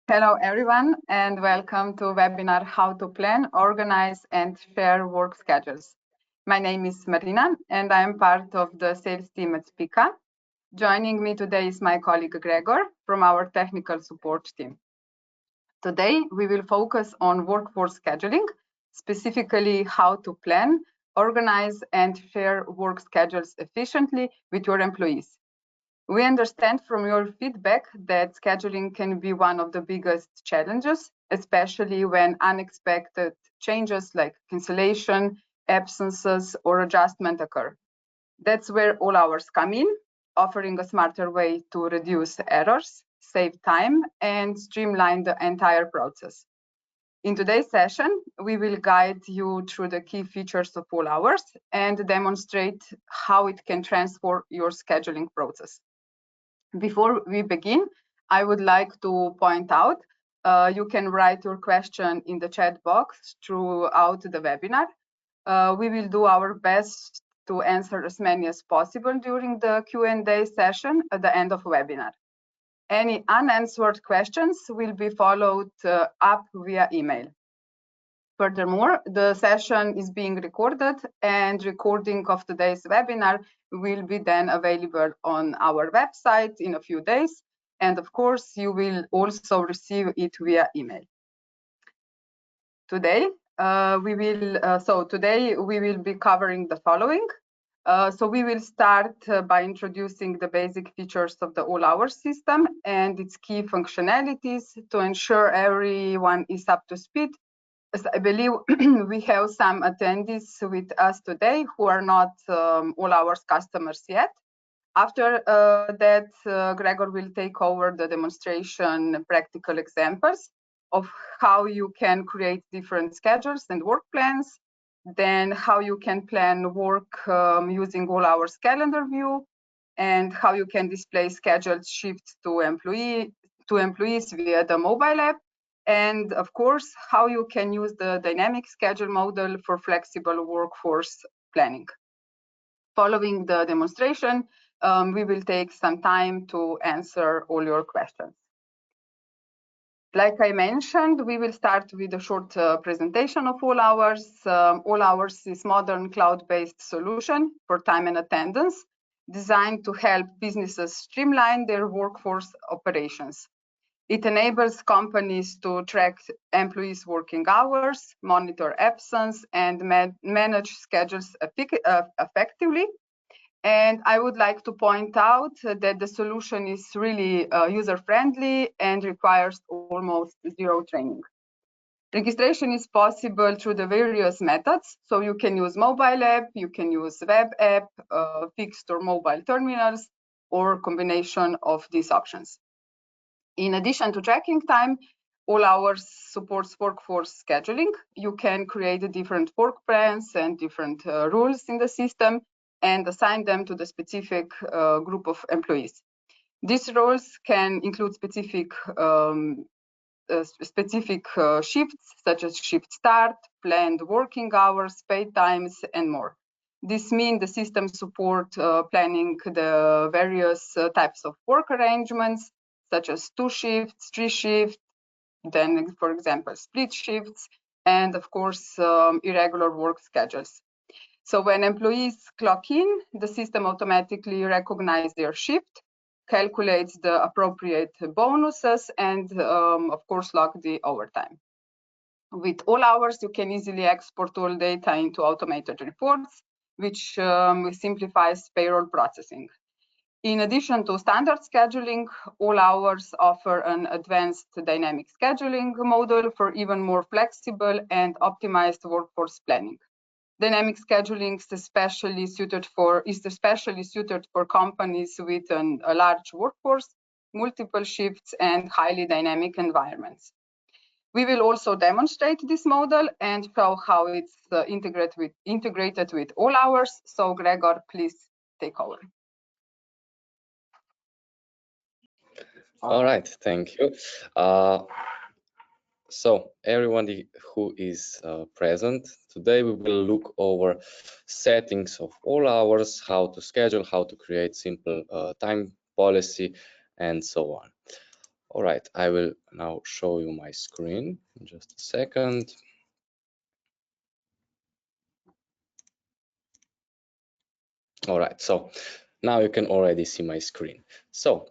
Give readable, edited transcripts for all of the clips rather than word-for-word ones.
Hello, everyone, and welcome to webinar How to Plan, Organize, and Share Work Schedules. My name is Marina, and I am part of the sales team at Spica. Joining me today is my colleague Gregor from our technical support team. Today, we will focus on workforce scheduling, specifically how to plan, organize, and share work schedules efficiently with your employees. We understand from your feedback that scheduling can be one of the biggest challenges, especially when unexpected changes like cancellation, absences, or adjustment occur. That's where all hours come in, offering a smarter way to reduce errors, save time, and streamline the entire process. In today's session, we will guide you through the key features of all hours and demonstrate how it can transform your scheduling process. Before we begin, I would like to point out you can write your question in the chat box throughout the webinar. We will do our best to answer as many as possible during the Q&A session at the end of the webinar. Any unanswered questions will be followed up via email. Furthermore, the session is being recorded, and recording of today's webinar will be then available on our website in a few days. And of course, you will also receive it via email. Today, we will be covering the following. So we will start by introducing the basic features of the all-hour system and its key functionalities to ensure everyone is up to speed. I believe we have some attendees with us today who are not all hours customers yet. After that, Gregor will take over the demonstration practical examples of how you can create different schedules and work plans, then how you can plan work using all hours calendar view, and how you can display scheduled shifts to employees via the mobile app, and of course, how you can use the dynamic schedule model for flexible workforce planning. Following the demonstration, we will take some time to answer all your questions. Like I mentioned, we will start with a short presentation of All Hours. All Hours is modern cloud-based solution for time and attendance, designed to help businesses streamline their workforce operations. It enables companies to track employees' working hours, monitor absence, and manage schedules effectively. And I would like to point out that the solution is really user-friendly and requires almost zero training. Registration is possible through the various methods. So you can use mobile app, you can use web app, fixed or mobile terminals, or combination of these options. In addition to tracking time, All Hours supports workforce scheduling. You can create different work plans and different rules in the system and assign them to the specific group of employees. These roles can include specific shifts, such as shift start, planned working hours, paid times, and more. This means the system support planning the various types of work arrangements, such as 2 shifts, 3 shifts, then, for example, split shifts, and of course, irregular work schedules. So when employees clock in, the system automatically recognizes their shift, calculates the appropriate bonuses, and of course, log the overtime. With All Hours, you can easily export all data into automated reports, which simplifies payroll processing. In addition to standard scheduling, All Hours offer an advanced dynamic scheduling model for even more flexible and optimized workforce planning. Dynamic scheduling is especially suited for companies with a large workforce, multiple shifts, and highly dynamic environments. We will also demonstrate this model and show how it's integrated with All Hours. So Gregor, please take over. All right, thank you. So everybody who is present, today we will look over settings of All Hours, how to schedule, how to create simple time policy, and so on. All right, I will now show you my screen in just a second. All right, so now you can already see my screen. So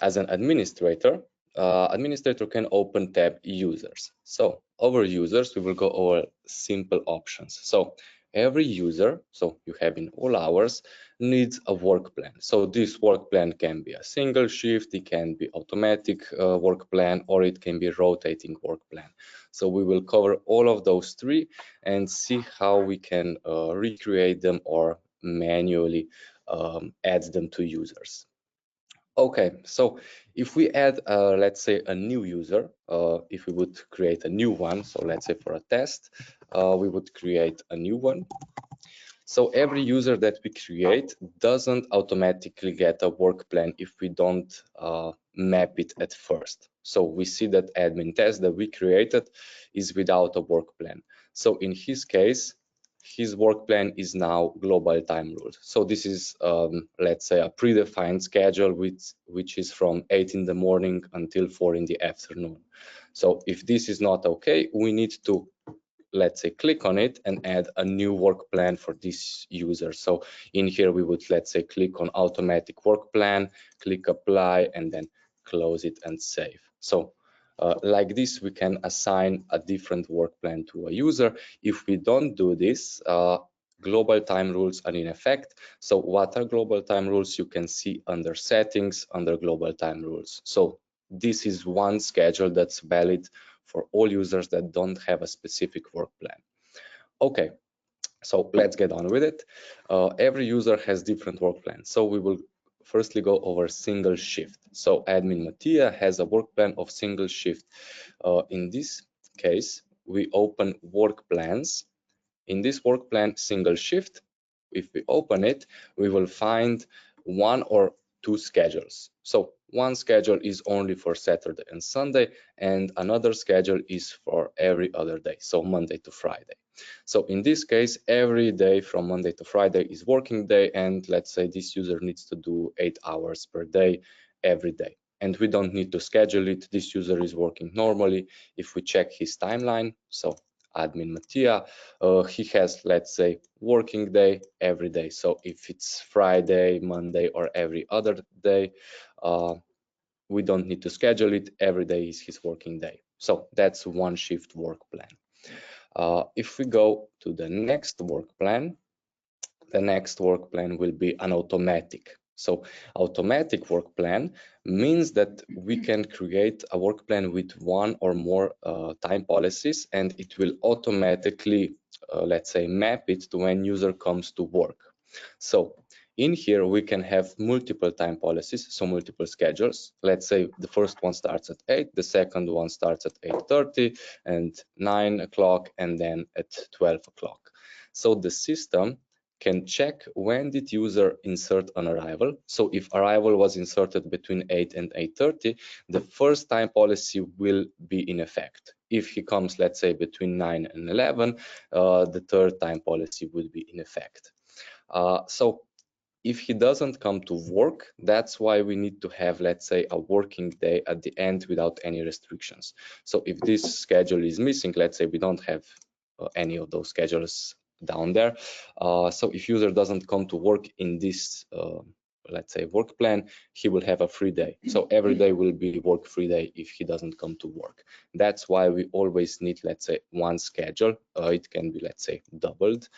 as an administrator, administrator can open tab users. So over users, we will go over simple options. So every user, so you have in all hours, needs a work plan. So this work plan can be a single shift, it can be automatic work plan, or it can be rotating work plan. So we will cover all of those three and see how we can recreate them or manually add them to users. Okay, so if we add, let's say, a new user, if we would create a new one, so let's say for a test, we would create a new one. So every user that we create doesn't automatically get a work plan if we don't map it at first. So we see that admin test that we created is without a work plan. So in his case, his work plan is now global time rules. So this is, let's say, a predefined schedule which is from 8 in the morning until 4 in the afternoon. So if this is not okay, we need to, let's say, click on it and add a new work plan for this user. So in here we would, let's say, click on automatic work plan, click apply, and then close it and save. So like this, we can assign a different work plan to a user. If we don't do this, global time rules are in effect. So what are global time rules? You can see under settings, under global time rules. So this is one schedule that's valid for all users that don't have a specific work plan. Okay, so let's get on with it. Every user has different work plans. So we will firstly go over single shift. So admin Mattia has a work plan of single shift. In this case, we open work plans. In this work plan single shift, if we open it, we will find one or two schedules. So one schedule is only for Saturday and Sunday, and another schedule is for every other day, so Monday to Friday. So in this case, every day from Monday to Friday is working day, and let's say this user needs to do 8 hours per day every day. And we don't need to schedule it. This user is working normally. If we check his timeline, so admin Mattia, he has, let's say, working day every day. So if it's Friday, Monday, or every other day, we don't need to schedule it. Every day is his working day. So that's one shift work plan. If we go to the next work plan, the next work plan will be an automatic. So automatic work plan means that we can create a work plan with one or more time policies, and it will automatically, let's say, map it to when user comes to work. So in here, we can have multiple time policies, so multiple schedules. Let's say the first one starts at 8, the second one starts at 8:30 and 9 o'clock, and then at 12 o'clock. So the system can check when did user insert an arrival. So if arrival was inserted between 8 and 8:30, the first time policy will be in effect. If he comes, let's say, between 9 and 11, the third time policy would be in effect. So if he doesn't come to work, that's why we need to have, let's say, a working day at the end without any restrictions. So if this schedule is missing, let's say we don't have any of those schedules down there. So if user doesn't come to work in this, let's say, work plan, he will have a free day. So every day will be work free day if he doesn't come to work. That's why we always need, let's say, one schedule. It can be, let's say, doubled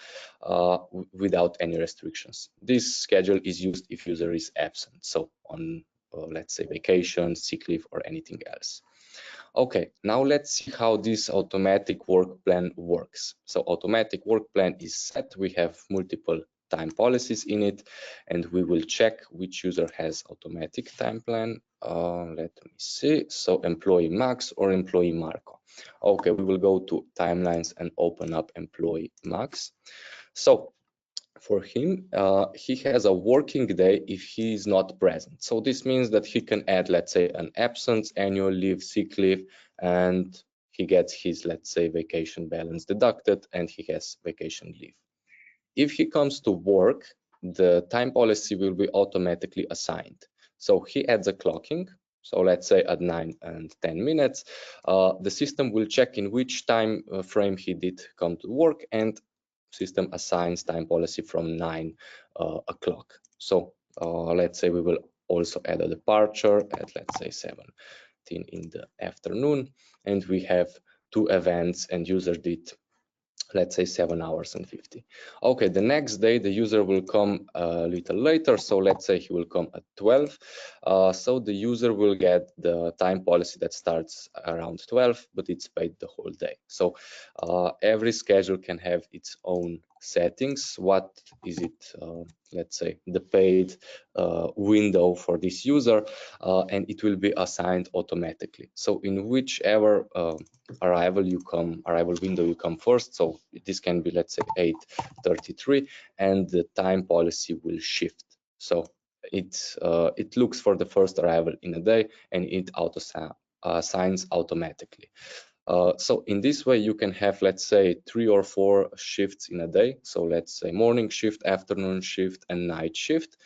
without any restrictions. This schedule is used if user is absent. So on, let's say, vacation, sick leave, or anything else. Okay, now let's see how this automatic work plan works. So automatic work plan is set. We have multiple time policies in it, and we will check which user has automatic time plan. Let me see. So employee Max or employee Marco. Okay, we will go to timelines and open up employee Max. So for him, he has a working day if he is not present. So this means that he can add, let's say, an absence, annual leave, sick leave, and he gets his, let's say, vacation balance deducted, and he has vacation leave. If he comes to work, the time policy will be automatically assigned. So he adds a clocking. so let's say at 9 and 10 minutes, the system will check in which time frame he did come to work, and system assigns time policy from 9 o'clock. So let's say we will also add a departure at, let's say, 17 in the afternoon, and we have 2 events, and user did, let's say, 7 hours and 50. Okay, the next day the user will come a little later, so let's say he will come at 12. So the user will get the time policy that starts around 12, but it's paid the whole day. So every schedule can have its own settings. What is it, let's say, the paid window for this user, and it will be assigned automatically. So in whichever arrival window you come first, so this can be, let's say, 8:33, and the time policy will shift. So it looks for the first arrival in a day, and it assigns automatically. So in this way you can have, let's say, 3 or 4 shifts in a day. So let's say morning shift, afternoon shift, and night shift.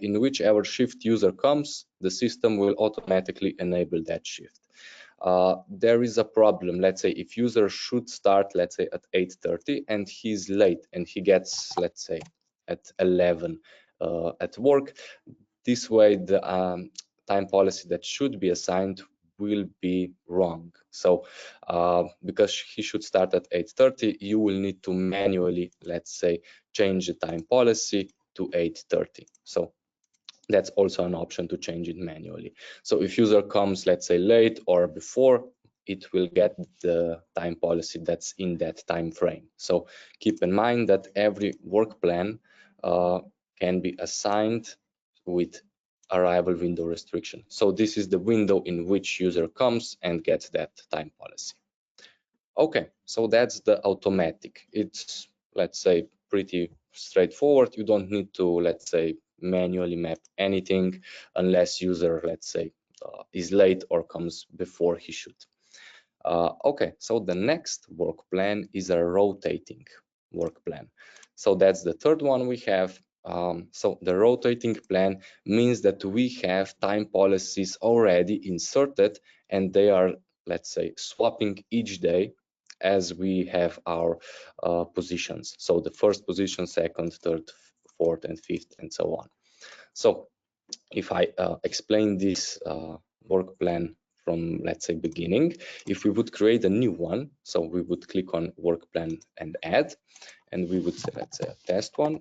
In whichever shift user comes, the system will automatically enable that shift. There is a problem. Let's say if user should start, let's say, at 8:30 and he's late and he gets, let's say, at 11 at work, this way the time policy that should be assigned will be wrong. So because he should start at 8:30, you will need to manually, let's say, change the time policy to 8:30. So that's also an option to change it manually. So if user comes, let's say, late or before, it will get the time policy that's in that time frame. So keep in mind that every work plan can be assigned with arrival window restriction. So this is the window in which user comes and gets that time policy. Okay, so that's the automatic. It's, let's say, pretty straightforward. You don't need to, let's say, manually map anything unless user, let's say, is late or comes before he should. Okay, so the next work plan is a rotating work plan. So that's the third one we have. So the rotating plan means that we have time policies already inserted, and they are, let's say, swapping each day as we have our positions. So the first position, second, third, fourth, and fifth, and so on. So if I explain this work plan from, let's say, beginning, if we would create a new one, so we would click on work plan and add, and we would say, let's say, a test one.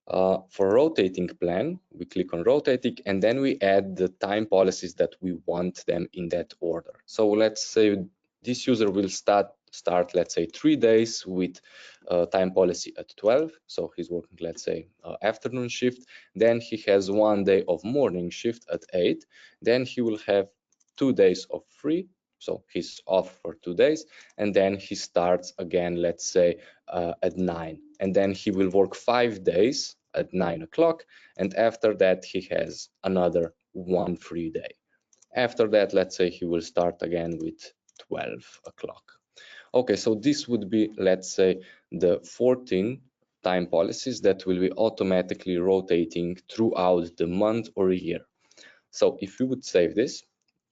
For rotating plan, we click on rotating, and then we add the time policies that we want them in that order. So let's say this user will start, let's say, 3 days with time policy at 12. So he's working, let's say, afternoon shift. Then he has 1 day of morning shift at 8. Then he will have 2 days of free. So he's off for 2 days, and then he starts again, let's say, at 9, and then he will work 5 days at 9 o'clock, and after that he has another 1 free day. After that, let's say, he will start again with 12 o'clock. Okay, so this would be, let's say, the 14 time policies that will be automatically rotating throughout the month or year. So if we would save this,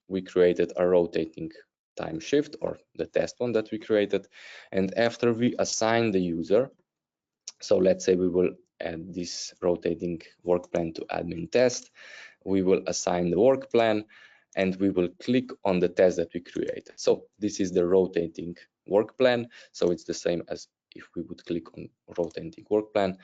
we created a rotating time shift, or the test one that we created, and after we assign the user, so let's say we will add this rotating work plan to admin test, we will assign the work plan, and we will click on the test that we created. So this is the rotating work plan, so it's the same as if we would click on rotating work plan.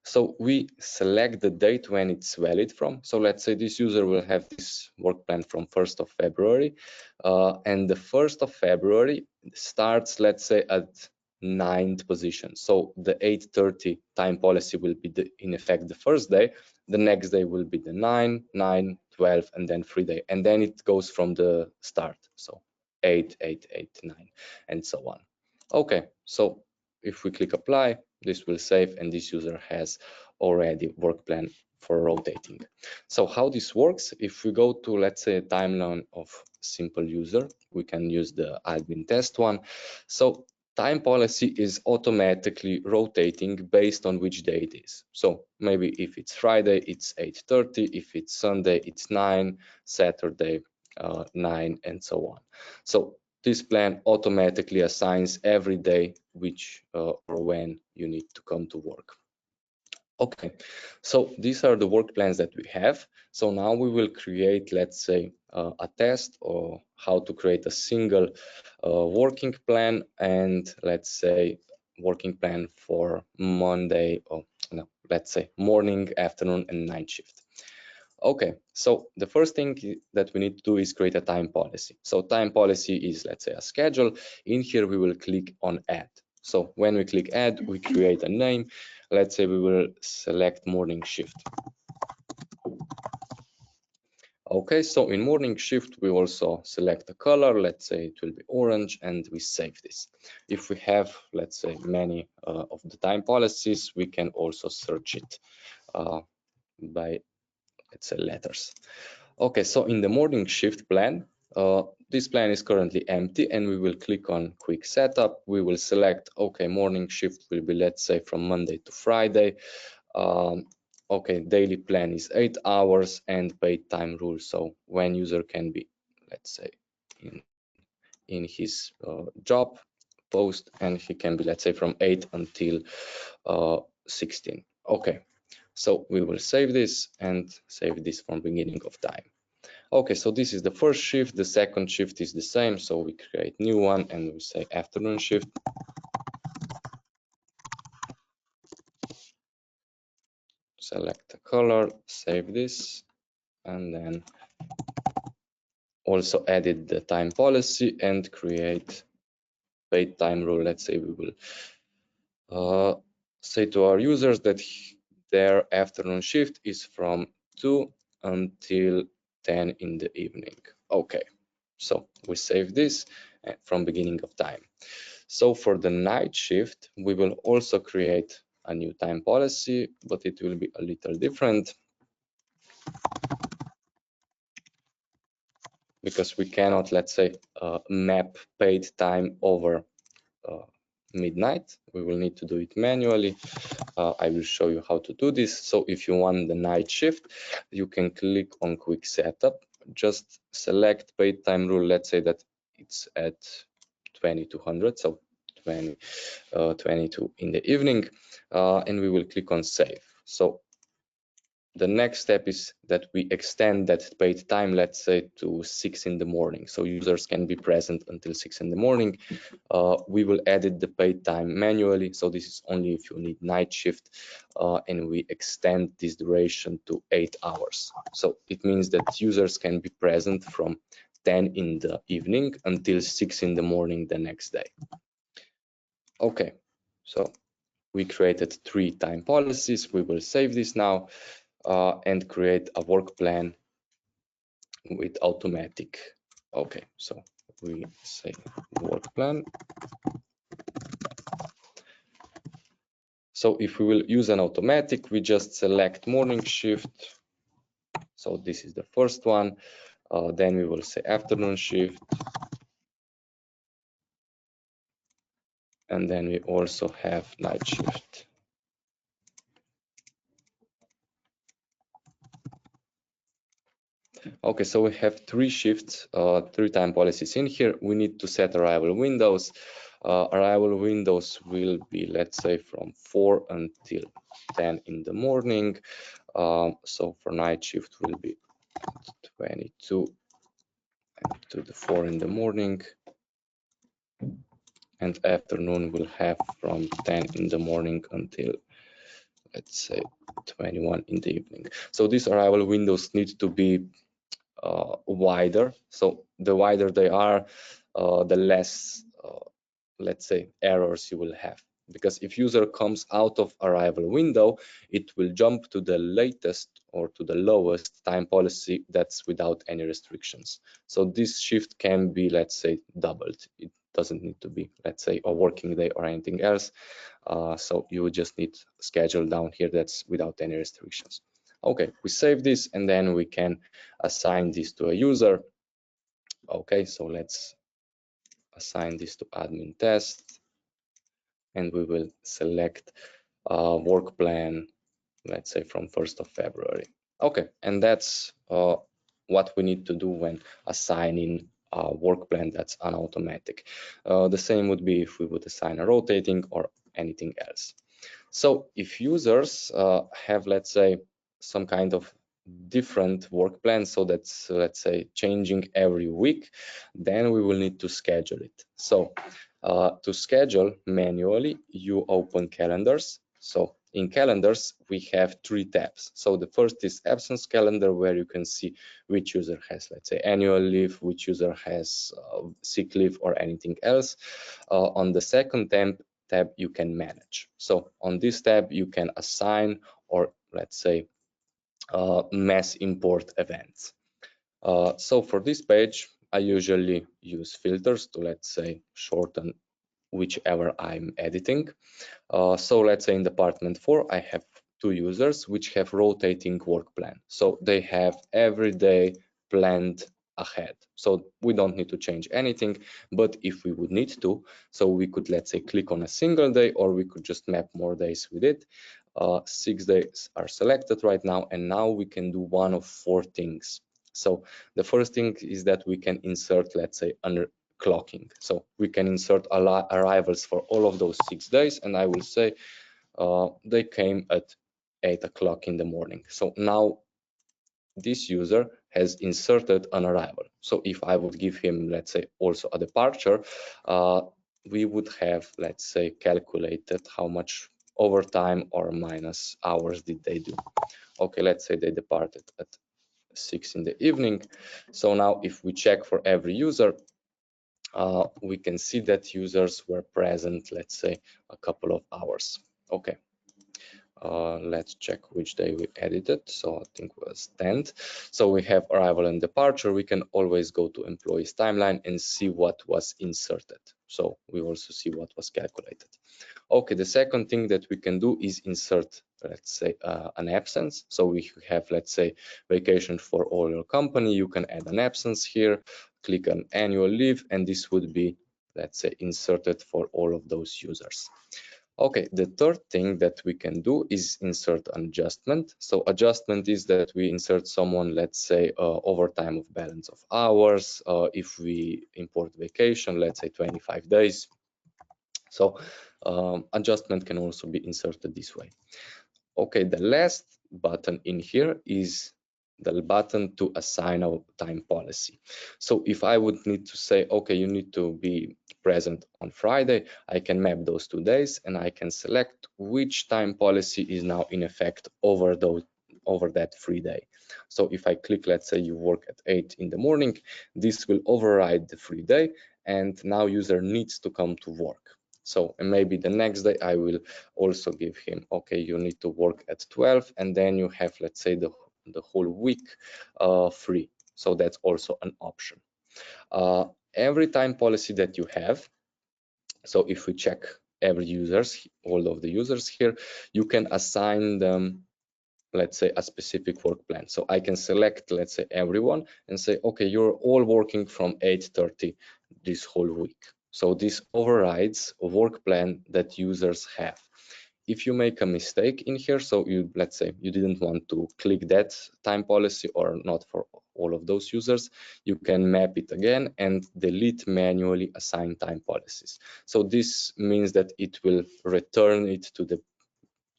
So we select the date when it's valid from. So let's say this user will have this work plan from 1st of February, and the 1st of February starts, let's say, at 9th position. So the 8:30 time policy will be in effect the first day. The next day will be the 9, 9, 12, and then 3 day, and then it goes from the start. So 8, 8, 8, 9, and so on. Okay, so if we click apply, this will save, and this user has already work plan for rotating. So how this works, if we go to, let's say, a timeline of simple user, we can use the admin test one. So time policy is automatically rotating based on which day it is. So maybe if it's Friday, it's 8:30. If it's Sunday, it's 9, Saturday, 9, and so on. So this plan automatically assigns every day which or when you need to come to work. Okay, so these are the work plans that we have. So now we will create, let's say, a test or how to create a single working plan, and let's say working plan for Monday, or no, let's say morning, afternoon, and night shift. Okay, so the first thing that we need to do is create a time policy. So time policy is, let's say, a schedule. In here, we will click on add. So when we click add, we create a name. Let's say we will select morning shift. Okay, so in morning shift, we also select a color. Let's say it will be orange, and we save this. If we have, let's say, many of the time policies, we can also search it by, let's say, letters. Okay, so in the morning shift plan, this plan is currently empty, and we will click on quick setup. We will select, okay, morning shift will be, let's say, from Monday to Friday. Okay, daily plan is 8 hours and paid time rule. So when user can be, let's say, in his job post, and he can be, let's say, from 8 until 16. Okay, so we will save this and save this from beginning of time. Okay, so this is the first shift. The second shift is the same, so we create new one and we say afternoon shift. Select the color, save this, and then also edit the time policy and create paid time rule. Let's say we will say to our users that their afternoon shift is from 2 until 10 in the evening. Okay, so we save this from beginning of time. So for the night shift, we will also create a new time policy, but it will be a little different because we cannot, let's say, map paid time over midnight. We will need to do it manually. I will show you how to do this. So if you want the night shift, you can click on quick setup, just select paid time rule. Let's say that it's at 2200, so 22 in the evening, and we will click on save. So the next step is that we extend that paid time, let's say, to 6 in the morning, so users can be present until 6 in the morning. We will edit the paid time manually, so this is only if you need night shift, and we extend this duration to 8 hours. So it means that users can be present from 10 in the evening until 6 in the morning the next day. Okay, so we created 3 time policies. We will save this now and create a work plan with automatic. Okay, so we say work plan. So if we will use an automatic, we just select morning shift. So this is the first one. Then we will say afternoon shift. And then we also have night shift. Okay, so we have 3 shifts, 3 time policies in here. We need to set arrival windows. Arrival windows will be, let's say, from 4 until 10 in the morning. So for night shift will be 22 to the 4 in the morning. And afternoon will have from 10 in the morning until, let's say, 21 in the evening. So these arrival windows need to be wider. So the wider they are, the less, let's say, errors you will have. Because if user comes out of arrival window, it will jump to the latest or to the lowest time policy that's without any restrictions. So this shift can be, let's say, doubled. It doesn't need to be, let's say, a working day or anything else. So you just need schedule down here that's without any restrictions. Okay, we save this and then we can assign this to a user. Okay, so let's assign this to admin test. and we will select work plan, let's say from 1st of February. Okay, and that's what we need to do when assigning a work plan that's an automatic. The same would be if we would assign a rotating or anything else. So if users have, let's say, some kind of different work plan, so that's, let's say, changing every week, then we will need to schedule it. So to schedule manually, you open calendars. So in calendars, we have 3 tabs. So the first is absence calendar, where you can see which user has, let's say, annual leave, which user has sick leave or anything else. On the second tab, you can manage. So on this tab, you can assign or, let's say, mass import events. So for this page, I usually use filters to, let's say, shorten whichever I'm editing. So let's say in department 4, I have 2 users which have rotating work plan. So they have every day planned ahead. So we don't need to change anything, but if we would need to, so we could, let's say, click on a single day, or we could just map more days with it. 6 days are selected right now, and now we can do one of 4 things. So the first thing is that we can insert, let's say, under clocking. So we can insert arrivals for all of those 6 days, and I will say they came at 8 o'clock in the morning. So now this user has inserted an arrival. So if I would give him, let's say, also a departure, we would have, let's say, calculated how much overtime or minus hours did they do. Okay, let's say they departed at 6 in the evening. So now if we check for every user, we can see that users were present, let's say, a couple of hours. Okay, let's check which day we edited. So I think it was 10th. So we have arrival and departure. We can always go to employees timeline and see what was inserted. So we also see what was calculated. Okay, the second thing that we can do is insert, let's say, an absence. So we have, let's say, vacation for all your company. You can add an absence here, click on annual leave, and this would be, let's say, inserted for all of those users. Okay, the third thing that we can do is insert an adjustment. So adjustment is that we insert someone, let's say, overtime of balance of hours. If we import vacation, let's say 25 days. So adjustment can also be inserted this way. Okay, the last button in here is the button to assign a time policy. So if I would need to say, okay, you need to be present on Friday, I can map those 2 days and I can select which time policy is now in effect over that free day. So if I click, let's say you work at 8 in the morning, this will override the free day, and now user needs to come to work. So and maybe the next day I will also give him, okay, you need to work at 12, and then you have, let's say, the whole week free. So that's also an option. Every time policy that you have, so if we check every users, all of the users here, you can assign them, let's say, a specific work plan. So I can select, let's say, everyone and say, okay, you're all working from 8:30 this whole week. So this overrides a work plan that users have. If you make a mistake in here, so you, let's say, you didn't want to click that time policy or not for all of those users, you can map it again and delete manually assigned time policies. So this means that it will return it to the,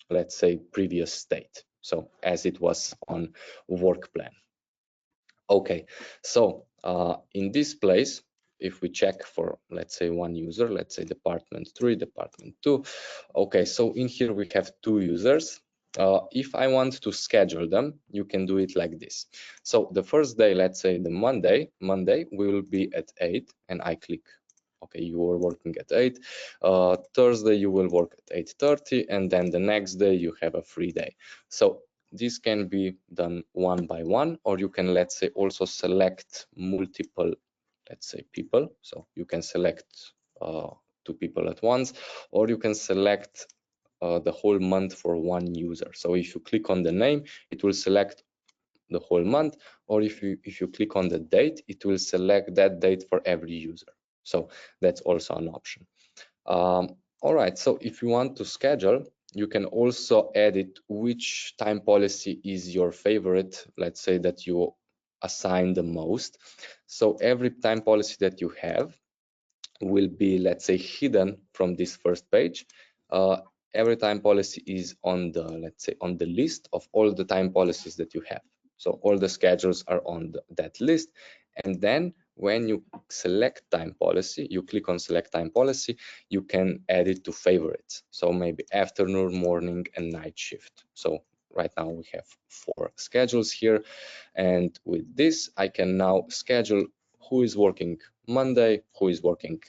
let's say, previous state, so as it was on work plan. Okay, so in this place, if we check for, let's say, one user, let's say department 3, department 2. Okay, so in here we have 2 users. If I want to schedule them, you can do it like this. So the first day, let's say the Monday will be at 8, and I click, okay, you are working at 8. Thursday you will work at 8:30, and then the next day you have a free day. So this can be done one by one, or you can, let's say, also select multiple, let's say, people. So you can select 2 people at once, or you can select the whole month for one user. So if you click on the name, it will select the whole month, or if you click on the date, it will select that date for every user. So that's also an option. All right, so if you want to schedule, you can also edit which time policy is your favorite, let's say that you assign the most. So every time policy that you have will be, let's say, hidden from this first page. Uh, every time policy is on the, let's say, on the list of all the time policies that you have. So all the schedules are on that list. And then when you select time policy, you click on select time policy, you can add it to favorites. So maybe afternoon, morning, and night shift. So right now we have 4 schedules here. And with this, I can now schedule who is working Monday, who is working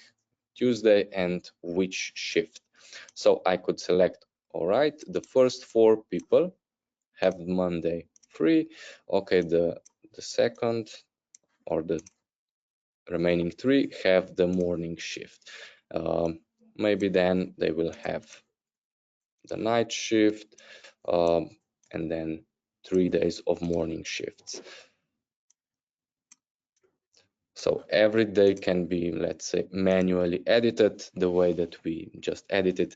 Tuesday, and which shift. So I could select, all right, the first 4 people have Monday free. Okay, the second or the remaining 3 have the morning shift. Maybe then they will have the night shift, and then 3 days of morning shifts. So every day can be, let's say, manually edited the way that we just edited.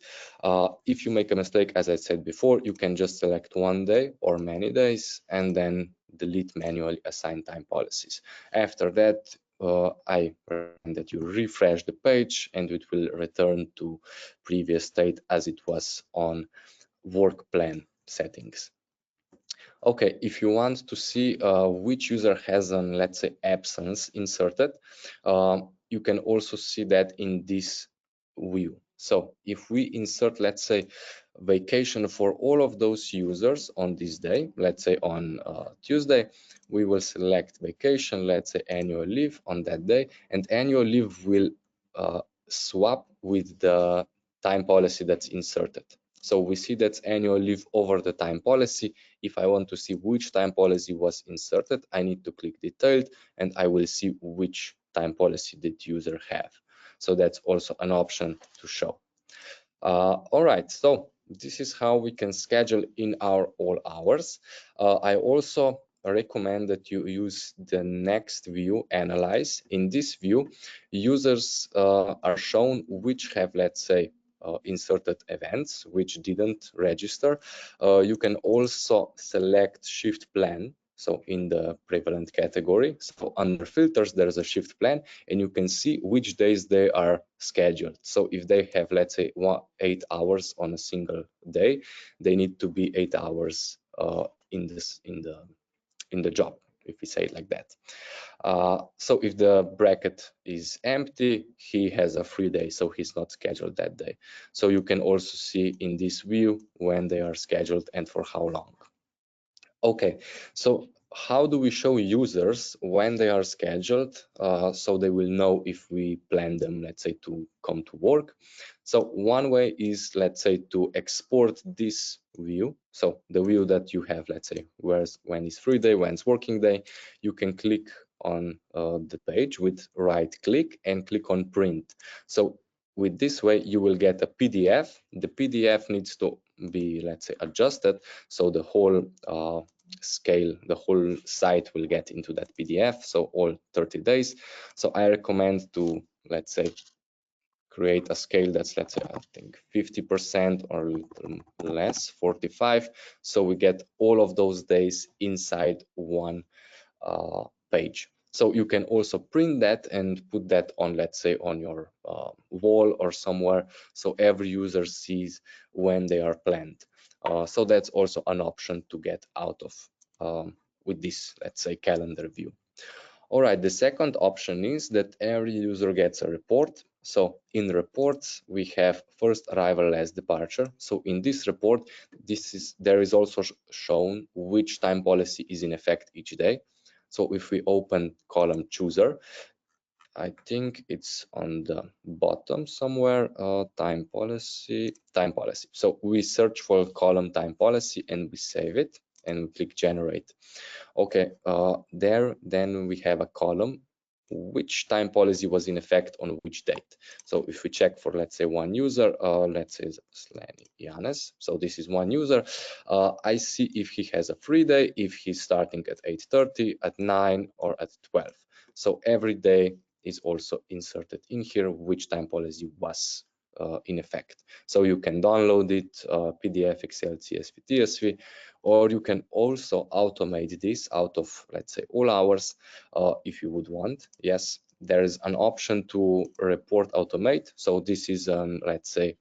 If you make a mistake, as I said before, you can just select one day or many days and then delete manually assigned time policies. After that, I recommend that you refresh the page and it will return to previous state as it was on work plan settings. Okay, if you want to see which user has an, let's say, absence inserted, you can also see that in this view. So if we insert, let's say, vacation for all of those users on this day, let's say on Tuesday, we will select vacation, let's say annual leave on that day, and annual leave will swap with the time policy that's inserted. So we see that's annual leave over the time policy. If I want to see which time policy was inserted, I need to click detailed and I will see which time policy did user have. So that's also an option to show. All right, so this is how we can schedule in our all hours. I also recommend that you use the next view, analyze. In this view, users are shown which have, let's say, inserted events which didn't register. You can also select shift plan. So in the prevalent category, so under filters, there's a shift plan and you can see which days they are scheduled. So if they have, let's say, 8 hours on a single day, they need to be 8 hours in the job, if we say it like that. So if the bracket is empty, he has a free day, so he's not scheduled that day. So you can also see in this view when they are scheduled and for how long. Okay, so how do we show users when they are scheduled so they will know if we plan them, let's say, to come to work? So one way is, let's say, to export this view. So the view that you have, let's say, when is free day, when is working day, you can click on the page with right click and click on print. So with this way, you will get a PDF. The PDF needs to be, let's say, adjusted so the whole scale, the whole site will get into that PDF, so all 30 days. So I recommend to, let's say, create a scale that's, let's say, I think 50% or a little less, 45. So we get all of those days inside one page. So you can also print that and put that on, let's say, on your wall or somewhere, so every user sees when they are planned. So that's also an option to get out of with this, let's say, calendar view. All right, the second option is that every user gets a report. So in reports, we have first arrival, last departure. So in this report, there is also shown which time policy is in effect each day. So if we open column chooser, I think it's on the bottom somewhere, time policy. So we search for column time policy and we save it and we click generate. Okay, there then we have a column which time policy was in effect on which date. So if we check for, let's say, one user, let's say Slani Yanis, so this is one user, I see if he has a free day, if he's starting at 8:30, at 9, or at 12. So every day is also inserted in here which time policy was in effect. So you can download it, PDF, Excel, CSV, TSV, or you can also automate this out of, let's say, all hours if you would want. Yes, there is an option to report automate. So this is an, let's say,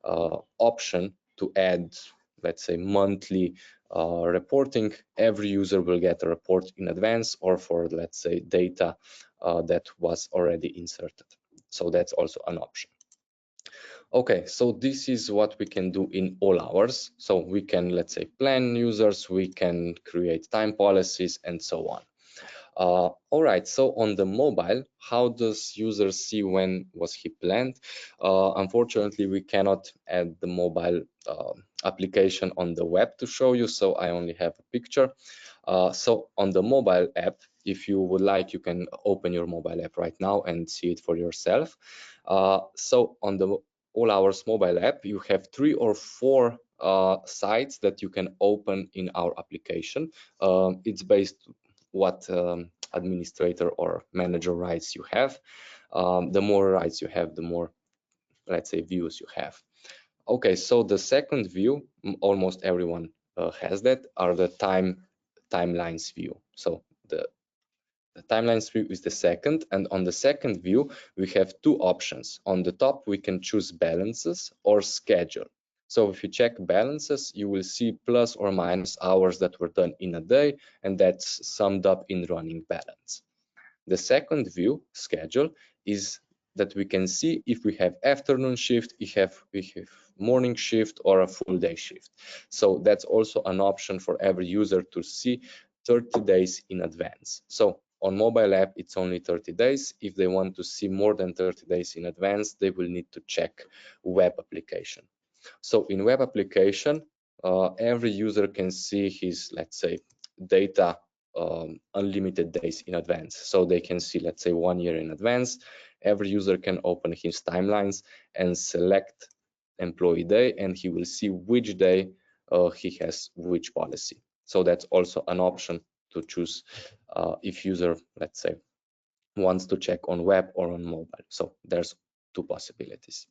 option to add, let's say, monthly reporting. Every user will get a report in advance, or for, let's say, data that was already inserted. So that's also an option. Okay, so this is what we can do in all hours. So we can, let's say, plan users, we can create time policies, and so on. All right, so on the mobile, how does user see when was he planned? Unfortunately, we cannot add the mobile application on the web to show you, so I only have a picture. So on the mobile app, if you would like, you can open your mobile app right now and see it for yourself. So on the All Hours mobile app, you have 3 or 4 sites that you can open in our application. It's based what administrator or manager rights you have. The more rights you have, the more, let's say, views you have. Okay, so the second view, almost everyone has that, are the timelines view. So the timelines view is the second, and on the second view we have 2 options. On the top we can choose balances or schedule. So if you check balances, you will see plus or minus hours that were done in a day, and that's summed up in running balance. The second view, schedule, is that we can see if we have afternoon shift, we have morning shift, or a full day shift. So that's also an option for every user to see 30 days in advance. So on mobile app, it's only 30 days. If they want to see more than 30 days in advance, they will need to check web application. So in web application, every user can see his, let's say, data unlimited days in advance. So they can see, let's say, 1 year in advance. Every user can open his timelines and select employee day, and he will see which day he has which policy. So that's also an option to choose if user, let's say, wants to check on web or on mobile. So there's 2 possibilities.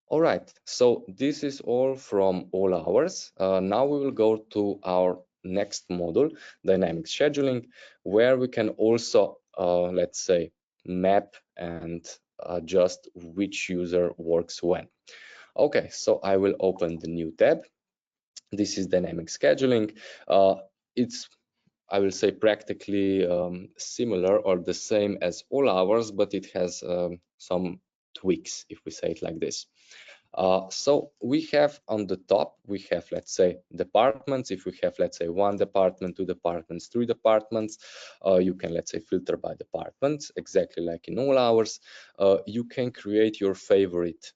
All right, so this is all from all hours. Now we will go to our next module, dynamic scheduling, where we can also, let's say, map and adjust which user works when. Okay, so I will open the new tab. This is dynamic scheduling. It's, I will say, practically similar or the same as all hours, but it has some tweaks, if we say it like this. So we have on the top, we have, let's say, departments. If we have, let's say, 1 department, 2 departments, 3 departments, you can, let's say, filter by departments, exactly like in all hours. You can create your favorite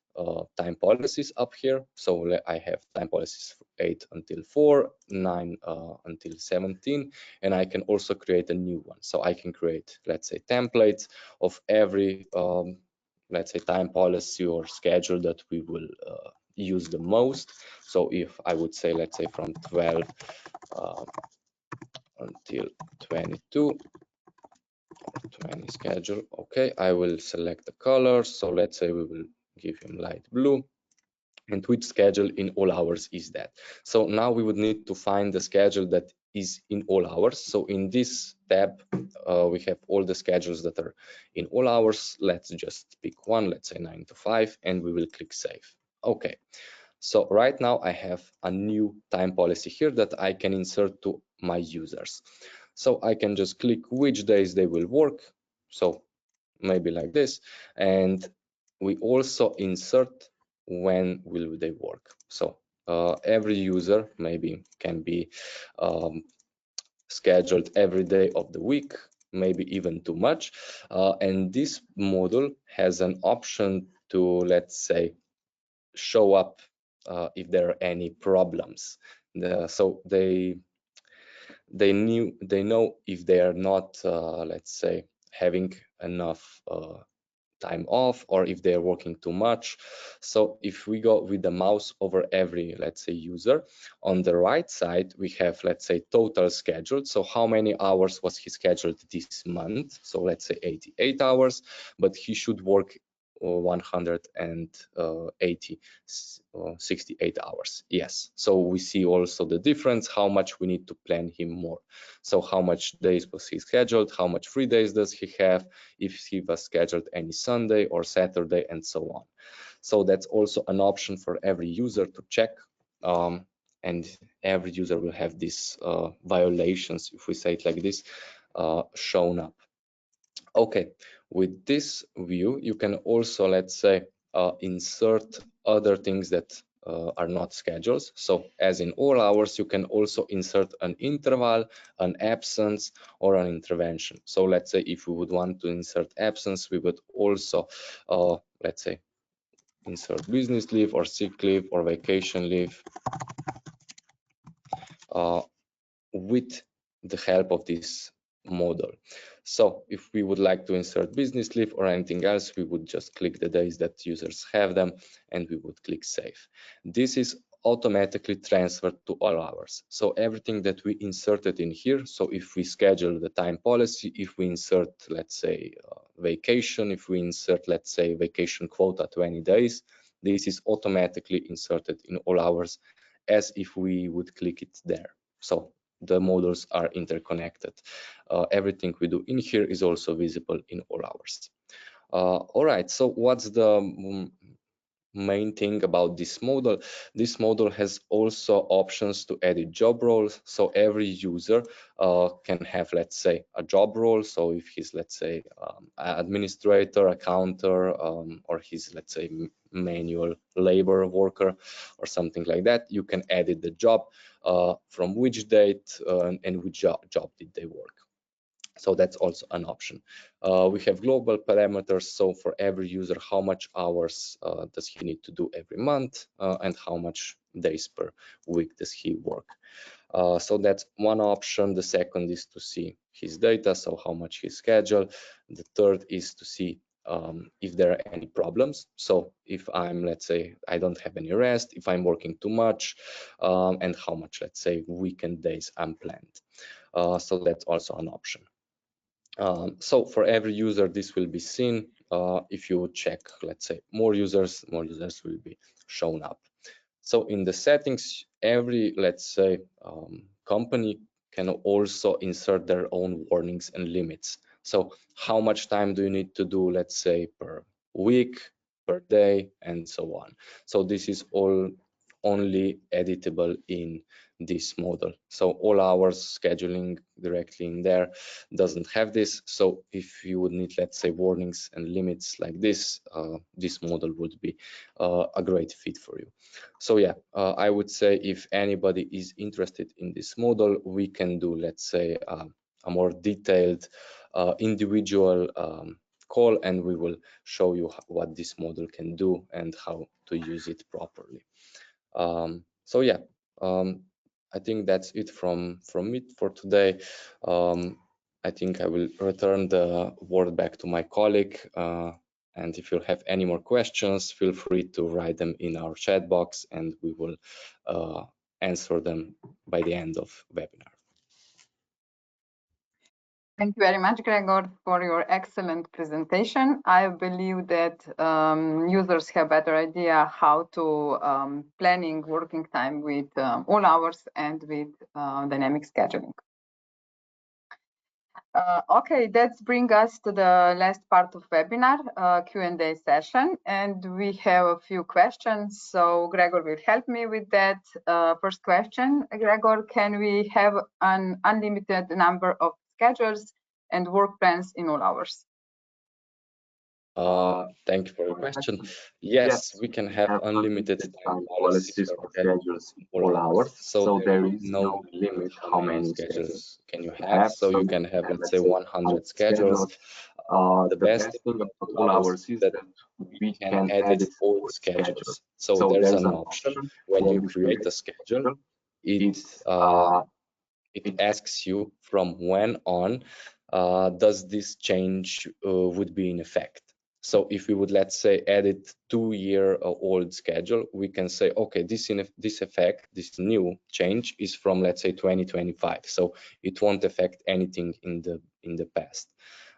time policies up here. So I have time policies 8 until 4, 9 until 17, and I can also create a new one. So I can create, let's say, templates of every let's say, time policy or schedule that we will use the most. So if I would say, let's say, from 12 until 22 or 20 schedule, okay, I will select the colors. So let's say we will give him light blue. And which schedule in all hours is that? So now we would need to find the schedule that is in all hours. So in this tab, we have all the schedules that are in all hours. Let's just pick one, let's say 9 to 5, and we will click save. Okay, so right now I have a new time policy here that I can insert to my users. So I can just click which days they will work. So maybe like this, and we also insert when will they work. So every user maybe can be scheduled every day of the week, maybe even too much, and this module has an option to, let's say, show up if there are any problems. So they know if they are not, let's say, having enough time off, or if they're working too much. So if we go with the mouse over every, let's say, user, on the right side we have, let's say, total scheduled. So how many hours was he scheduled this month? So let's say 88 hours, but he should work 68 hours. Yes, so we see also the difference, how much we need to plan him more. So how much days was he scheduled, how much free days does he have, if he was scheduled any Sunday or Saturday, and so on. So that's also an option for every user to check, and every user will have these violations, if we say it like this, shown up. Okay, with this view, you can also, let's say, insert other things that are not schedules. So as in all hours, you can also insert an interval, an absence, or an intervention. So let's say if we would want to insert absence, we would also, let's say, insert business leave or sick leave or vacation leave with the help of this model. So if we would like to insert business leave or anything else, we would just click the days that users have them and we would click save. This is automatically transferred to all hours. So everything that we inserted in here, so if we schedule the time policy, if we insert, let's say, vacation, if we insert, let's say, vacation quota 20 days, this is automatically inserted in all hours as if we would click it there. So the models are interconnected. Everything we do in here is also visible in all hours. All right, so what's the main thing about this model? This model has also options to edit job roles. So every user can have, let's say, a job role. So if he's, let's say, administrator, accountant, or he's, let's say, manual labor worker or something like that, you can edit the job, from which date and which job did they work. So that's also an option. We have global parameters, so for every user, how much hours does he need to do every month, and how much days per week does he work. So that's one option. The second is to see his data, so how much his schedule. The third is to see if there are any problems. So if I'm, let's say, I don't have any rest, if I'm working too much, and how much, let's say, weekend days I'm planned. So that's also an option. So for every user, this will be seen. If you check, let's say, more users will be shown up. So in the settings, every, let's say, company can also insert their own warnings and limits. So how much time do you need to do, let's say, per week, per day, and so on. So this is all only editable in this model. So all hours scheduling directly in there doesn't have this. So if you would need, let's say, warnings and limits like this, this model would be a great fit for you. So yeah, I would say if anybody is interested in this model, we can do, let's say, a more detailed individual call, and we will show you what this model can do and how to use it properly. So yeah, I think that's it from me for today. I think I will return the word back to my colleague. And if you have any more questions, feel free to write them in our chat box and we will answer them by the end of webinar. Thank you very much, Gregor, for your excellent presentation. I believe that users have better idea how to planning working time with all hours and with dynamic scheduling. Okay, that's bring us to the last part of webinar, Q&A session, and we have a few questions. So Gregor will help me with that. First question, Gregor, can we have an unlimited number of schedules and work plans in all hours? Thank you for your question. Yes, we can have unlimited time policies or schedules in all hours. So there is no limit how many schedules can you have. So you can have, let's say, 100 schedules. The best thing about all hours is that we can edit old schedules. So there's an option when you create a schedule, it asks you from when on does this change would be in effect. So if we would, let's say, edit 2-year-old schedule, we can say, okay, this new change is from, let's say, 2025. So it won't affect anything in the past.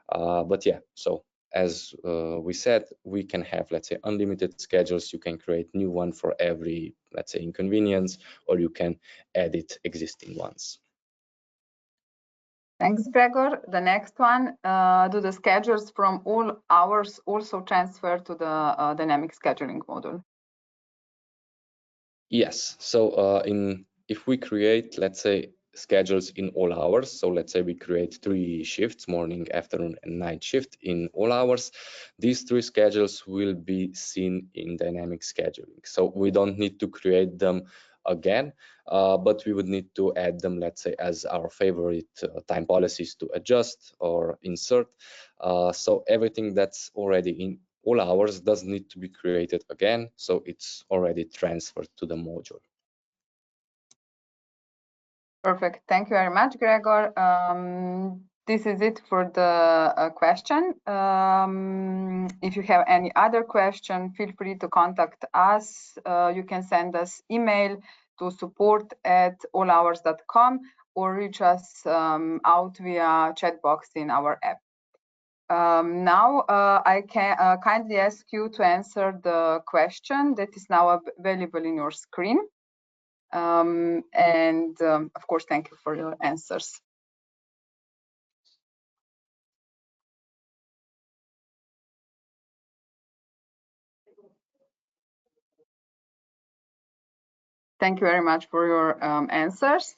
But yeah, so as we said, we can have, let's say, unlimited schedules. You can create new one for every, let's say, inconvenience, or you can edit existing ones. Thanks, Gregor. The next one, do the schedules from all hours also transfer to the dynamic scheduling module? Yes. So if we create, let's say, schedules in all hours, so let's say we create 3 shifts, morning, afternoon, and night shift in all hours, these 3 schedules will be seen in dynamic scheduling. So we don't need to create them again, but we would need to add them, let's say, as our favorite time policies to adjust or insert. So everything that's already in all hours doesn't need to be created again, so it's already transferred to the module. Perfect. Thank you very much, Gregor. This is it for the question. If you have any other question, feel free to contact us. You can send us email to support@allhours.com or reach us out via chat box in our app. Now I can kindly ask you to answer the question that is now available in your screen. Of course, thank you for your answers. Thank you very much for your answers.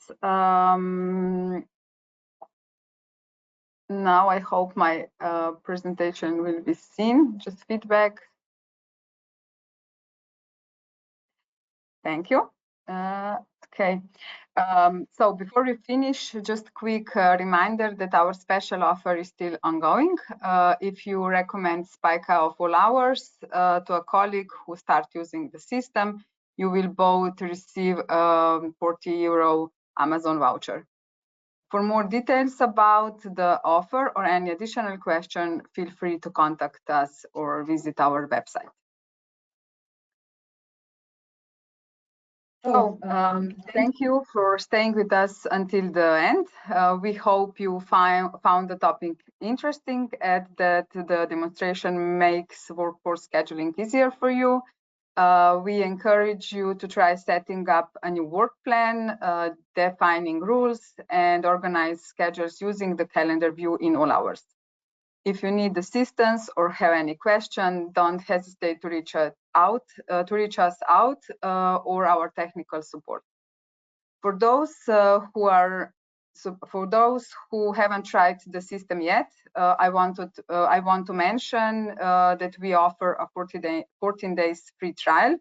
Now I hope my presentation will be seen. Just feedback. Thank you. Okay. So before we finish, just a quick reminder that our special offer is still ongoing. If you recommend Spica of all hours to a colleague who starts using the system, you will both receive a 40 euro Amazon voucher. For more details about the offer or any additional question, feel free to contact us or visit our website. So, thank you for staying with us until the end. We hope you found the topic interesting and that the demonstration makes workforce scheduling easier for you. We encourage you to try setting up a new work plan, defining rules, and organize schedules using the calendar view in all hours. If you need assistance or have any question, don't hesitate to reach us out or our technical support. For those who haven't tried the system yet, I want to mention that we offer a 14 days free trial.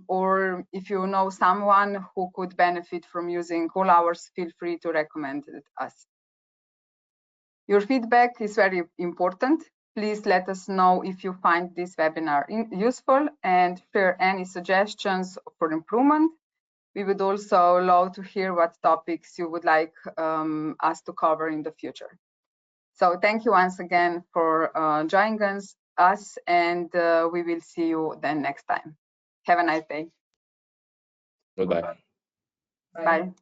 Or if you know someone who could benefit from using all hours, feel free to recommend us. Your feedback is very important. Please let us know if you find this webinar useful and share any suggestions for improvement. We would also love to hear what topics you would like us to cover in the future. So thank you once again for joining us, and we will see you then next time. Have a nice day. Goodbye. Bye.